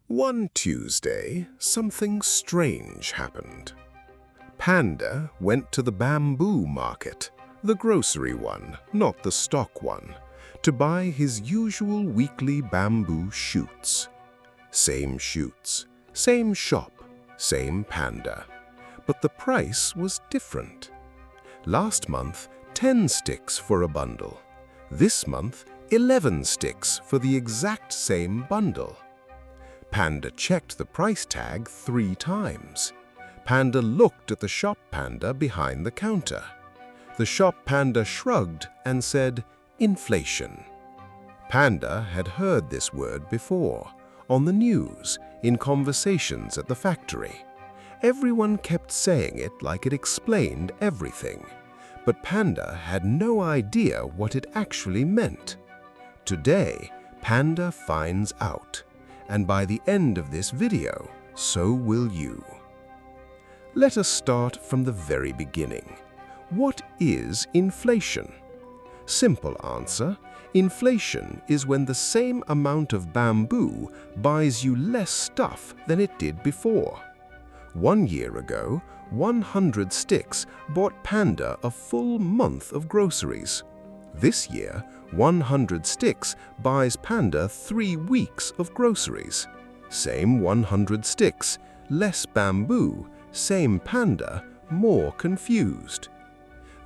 One Tuesday, something strange happened. Panda went to the bamboo market, the grocery one, not the stock one, to buy his usual weekly bamboo shoots. Same shoots, same shop, same panda. But the price was different. Last month, 10 sticks for a bundle. This month, 11 sticks for the exact same bundle. Panda checked the price tag 3 times. Panda looked at the shop panda behind the counter. The shop panda shrugged and said, "Inflation." Panda had heard this word before, on the news, in conversations at the factory. Everyone kept saying it like it explained everything, but Panda had no idea what it actually meant. Today, Panda finds out, and by the end of this video, so will you. Let us start from the very beginning. What is inflation? Simple answer, inflation is when the same amount of bamboo buys you less stuff than it did before. 1 year ago, 100 sticks bought Panda a full month of groceries. This year, 100 sticks buys Panda 3 weeks of groceries. Same 100 sticks, less bamboo, same Panda, more confused.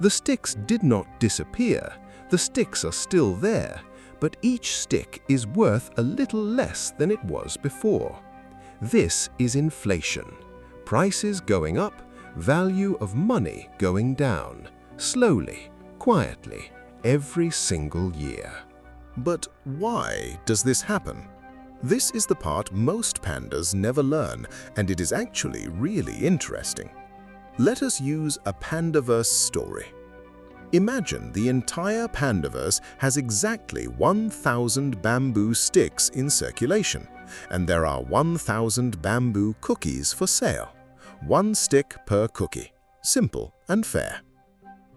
The sticks did not disappear, the sticks are still there, but each stick is worth a little less than it was before. This is inflation. Prices going up, value of money going down, slowly, quietly, every single year. But why does this happen? This is the part most pandas never learn, and it is actually really interesting. Let us use a pandaverse story. Imagine the entire pandaverse has exactly 1,000 bamboo sticks in circulation, and there are 1,000 bamboo cookies for sale. 1 stick per cookie. Simple and fair.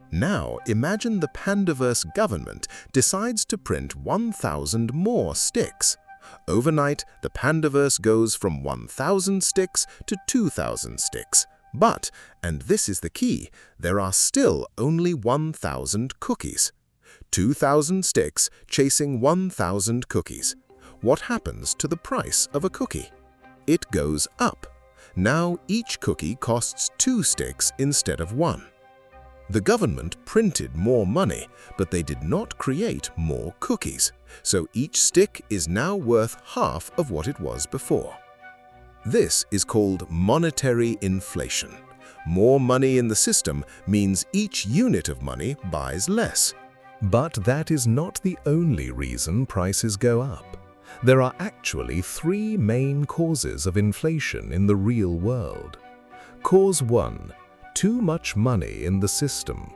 Now imagine the pandaverse government decides to print 1,000 more sticks. Overnight, the pandaverse goes from 1,000 sticks to 2,000 sticks. But, and this is the key, there are still only 1,000 cookies. 2,000 sticks chasing 1,000 cookies. What happens to the price of a cookie? It goes up. Now each cookie costs 2 sticks instead of 1. The government printed more money, but they did not create more cookies, so each stick is now worth half of what it was before. This is called monetary inflation. More money in the system means each unit of money buys less. But that is not the only reason prices go up. There are actually 3 main causes of inflation in the real world. Cause 1. Too much money in the system.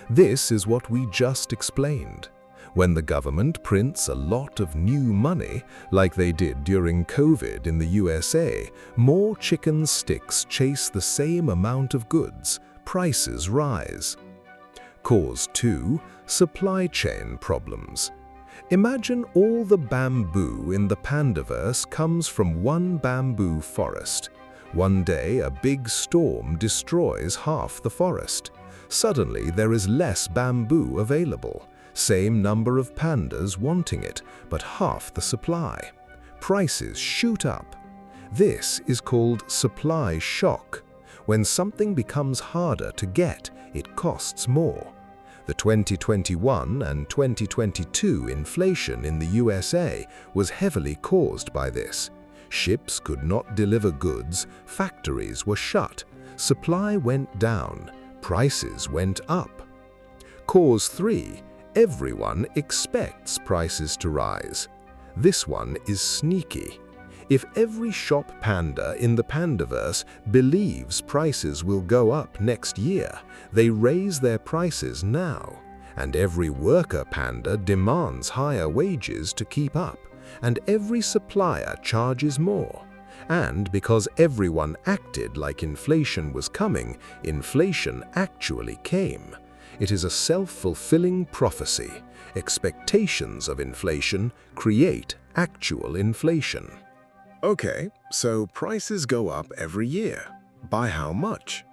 This is what we just explained. When the government prints a lot of new money, like they did during COVID in the USA, more chicken sticks chase the same amount of goods, prices rise. Cause 2. Supply chain problems. Imagine all the bamboo in the pandaverse comes from one bamboo forest. One day, a big storm destroys half the forest. Suddenly, there is less bamboo available. Same number of pandas wanting it, but half the supply. Prices shoot up. This is called supply shock. When something becomes harder to get, it costs more. The 2021 and 2022 inflation in the USA was heavily caused by this. Ships could not deliver goods, factories were shut, supply went down, prices went up. Cause 3. Everyone expects prices to rise. This one is sneaky. If every shop panda in the pandaverse believes prices will go up next year, they raise their prices now. And every worker panda demands higher wages to keep up, and every supplier charges more. And because everyone acted like inflation was coming, inflation actually came. It is a self-fulfilling prophecy. Expectations of inflation create actual inflation. Okay, so prices go up every year. By how much?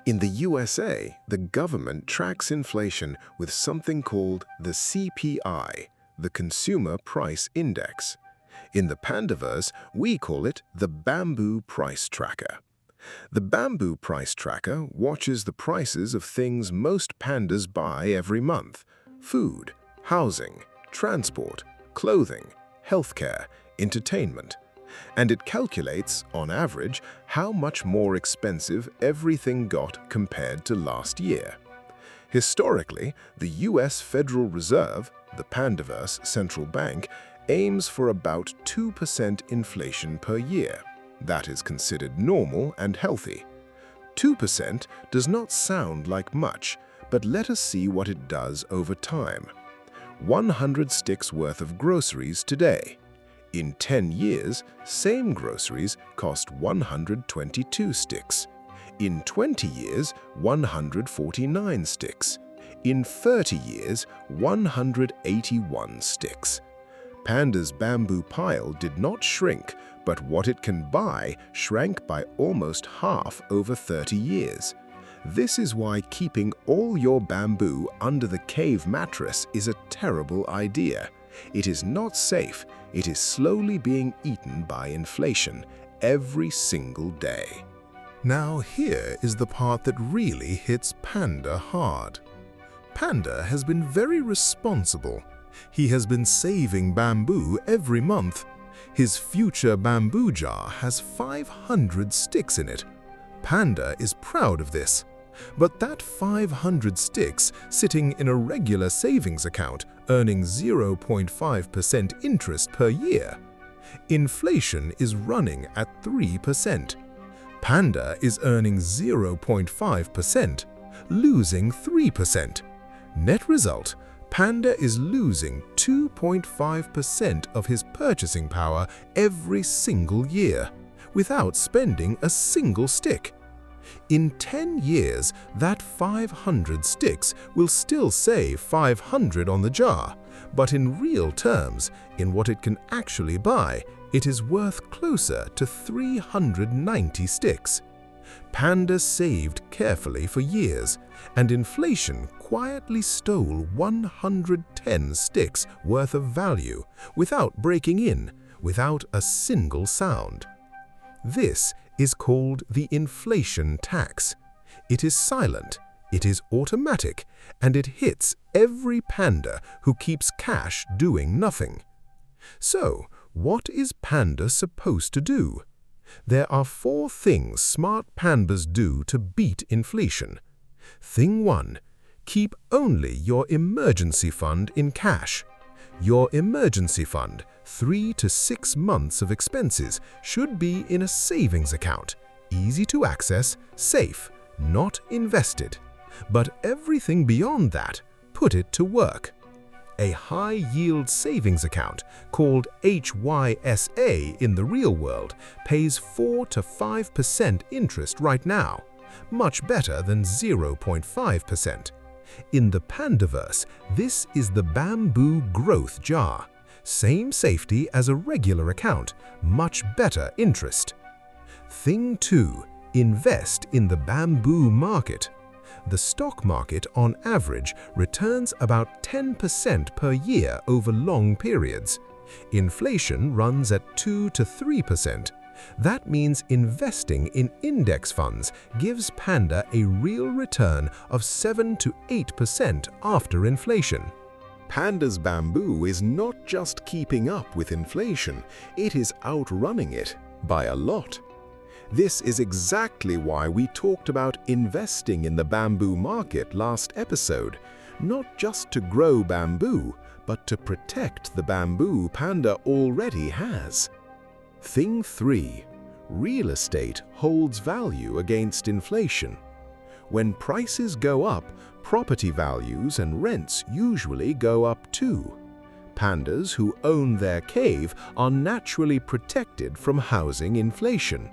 In the USA, the government tracks inflation with something called the CPI, the Consumer Price Index. In the Pandaverse, we call it the Bamboo Price Tracker. The Bamboo Price Tracker watches the prices of things most pandas buy every month: food, housing, transport, clothing, healthcare, entertainment. And it calculates, on average, how much more expensive everything got compared to last year. Historically, the US Federal Reserve, the Pandaverse central bank, aims for about 2% inflation per year. That is considered normal and healthy. 2% does not sound like much, but let us see what it does over time. 100 sticks worth of groceries today. In 10 years, same groceries cost 122 sticks. In 20 years, 149 sticks. In 30 years, 181 sticks. Panda's bamboo pile did not shrink, but what it can buy shrank by almost half over 30 years. This is why keeping all your bamboo under the cave mattress is a terrible idea. It is not safe. It is slowly being eaten by inflation every single day. Now here is the part that really hits Panda hard. Panda has been very responsible. He has been saving bamboo every month. His future bamboo jar has 500 sticks in it. Panda is proud of this. But that 500 sticks sitting in a regular savings account earning 0.5% interest per year. Inflation is running at 3%. Panda is earning 0.5%, losing 3%. Net result, Panda is losing 2.5% of his purchasing power every single year, without spending a single stick. In 10 years, that 500 sticks will still save 500 on the jar, but in real terms, in what it can actually buy, it is worth closer to 390 sticks. Panda saved carefully for years, and inflation quietly stole 110 sticks worth of value without breaking in, without a single sound. This is called the inflation tax. It is silent, it is automatic, and it hits every panda who keeps cash doing nothing. So, what is Panda supposed to do? There are 4 things smart pandas do to beat inflation. Thing 1. Keep only your emergency fund in cash. Your emergency fund, 3 to 6 months of expenses, should be in a savings account, easy to access, safe, not invested. But everything beyond that, put it to work. A high-yield savings account, called HYSA in the real world, pays 4 to 5% interest right now, much better than 0.5%. In the Pandaverse, this is the bamboo growth jar. Same safety as a regular account, much better interest. Thing 2. Invest in the bamboo market. The stock market on average returns about 10% per year over long periods. Inflation runs at 2 to 3%. That means investing in index funds gives Panda a real return of 7 to 8% after inflation. Panda's bamboo is not just keeping up with inflation, it is outrunning it by a lot. This is exactly why we talked about investing in the bamboo market last episode, not just to grow bamboo, but to protect the bamboo Panda already has. Thing 3. Real estate holds value against inflation. When prices go up, property values and rents usually go up too. Pandas who own their cave are naturally protected from housing inflation.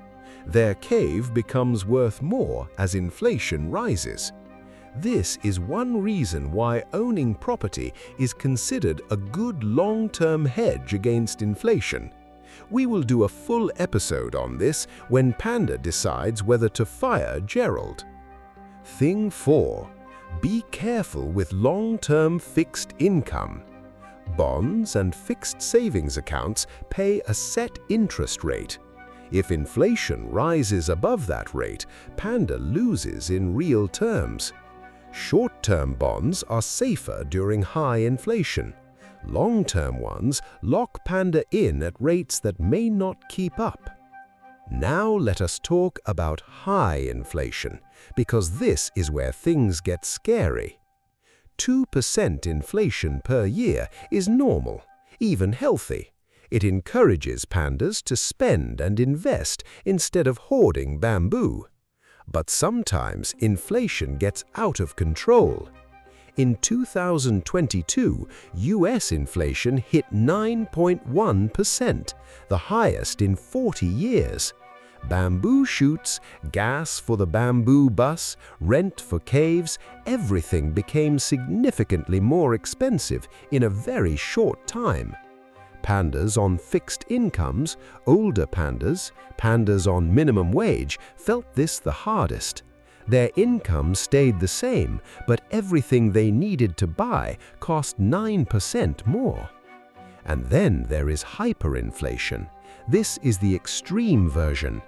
Their cave becomes worth more as inflation rises. This is one reason why owning property is considered a good long-term hedge against inflation. We will do a full episode on this when Panda decides whether to fire Gerald. Thing 4. Be careful with long-term fixed income. Bonds and fixed savings accounts pay a set interest rate. If inflation rises above that rate, Panda loses in real terms. Short-term bonds are safer during high inflation. Long-term ones lock Panda in at rates that may not keep up. Now let us talk about high inflation, because this is where things get scary. 2% inflation per year is normal, even healthy. It encourages pandas to spend and invest instead of hoarding bamboo. But sometimes inflation gets out of control. In 2022, US inflation hit 9.1%, the highest in 40 years. Bamboo shoots, gas for the bamboo bus, rent for caves, everything became significantly more expensive in a very short time. Pandas on fixed incomes, older pandas, pandas on minimum wage felt this the hardest. Their income stayed the same, but everything they needed to buy cost 9% more. And then there is hyperinflation. This is the extreme version.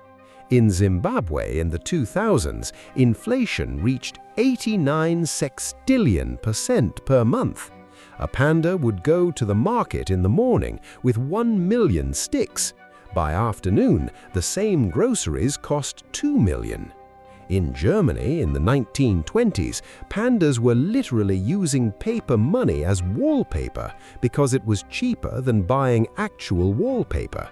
In Zimbabwe in the 2000s, inflation reached 89 sextillion% per month. A panda would go to the market in the morning with 1 million sticks. By afternoon, the same groceries cost 2 million. In Germany in the 1920s, pandas were literally using paper money as wallpaper because it was cheaper than buying actual wallpaper.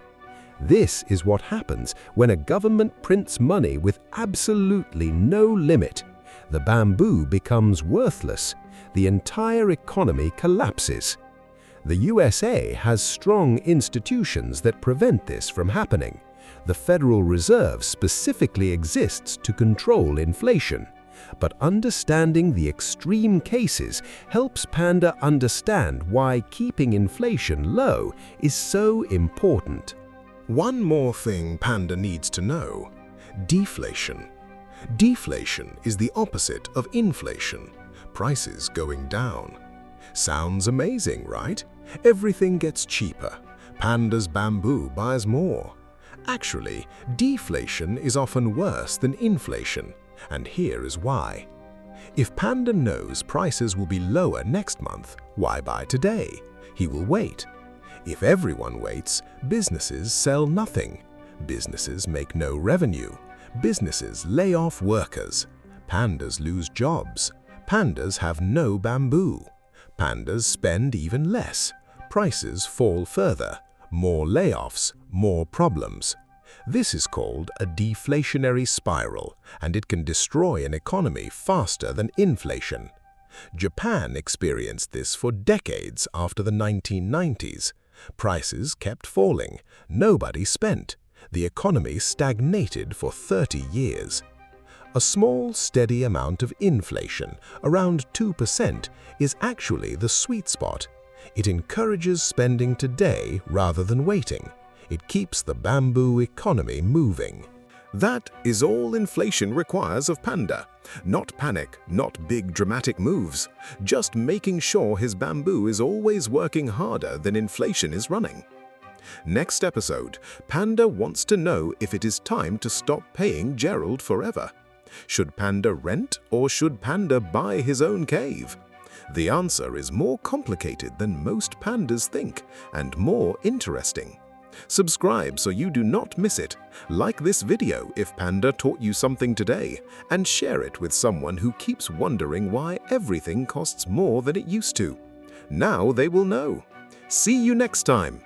This is what happens when a government prints money with absolutely no limit. The bamboo becomes worthless. The entire economy collapses. The USA has strong institutions that prevent this from happening. The Federal Reserve specifically exists to control inflation. But understanding the extreme cases helps Panda understand why keeping inflation low is so important. One more thing Panda needs to know: deflation. Deflation is the opposite of inflation, prices going down. Sounds amazing, right? Everything gets cheaper. Panda's bamboo buys more. Actually, deflation is often worse than inflation, and here is why. If Panda knows prices will be lower next month, why buy today? He will wait. If everyone waits, businesses sell nothing. Businesses make no revenue. Businesses lay off workers. Pandas lose jobs. Pandas have no bamboo. Pandas spend even less. Prices fall further. More layoffs, more problems. This is called a deflationary spiral, and it can destroy an economy faster than inflation. Japan experienced this for decades after the 1990s. Prices kept falling. Nobody spent. The economy stagnated for 30 years. A small, steady amount of inflation, around 2%, is actually the sweet spot. It encourages spending today rather than waiting. It keeps the bamboo economy moving. That is all inflation requires of Panda. Not panic, not big dramatic moves. Just making sure his bamboo is always working harder than inflation is running. Next episode, Panda wants to know if it is time to stop paying Gerald forever. Should Panda rent or should Panda buy his own cave? The answer is more complicated than most pandas think and more interesting. Subscribe so you do not miss it. Like this video if Panda taught you something today, and share it with someone who keeps wondering why everything costs more than it used to. Now they will know. See you next time.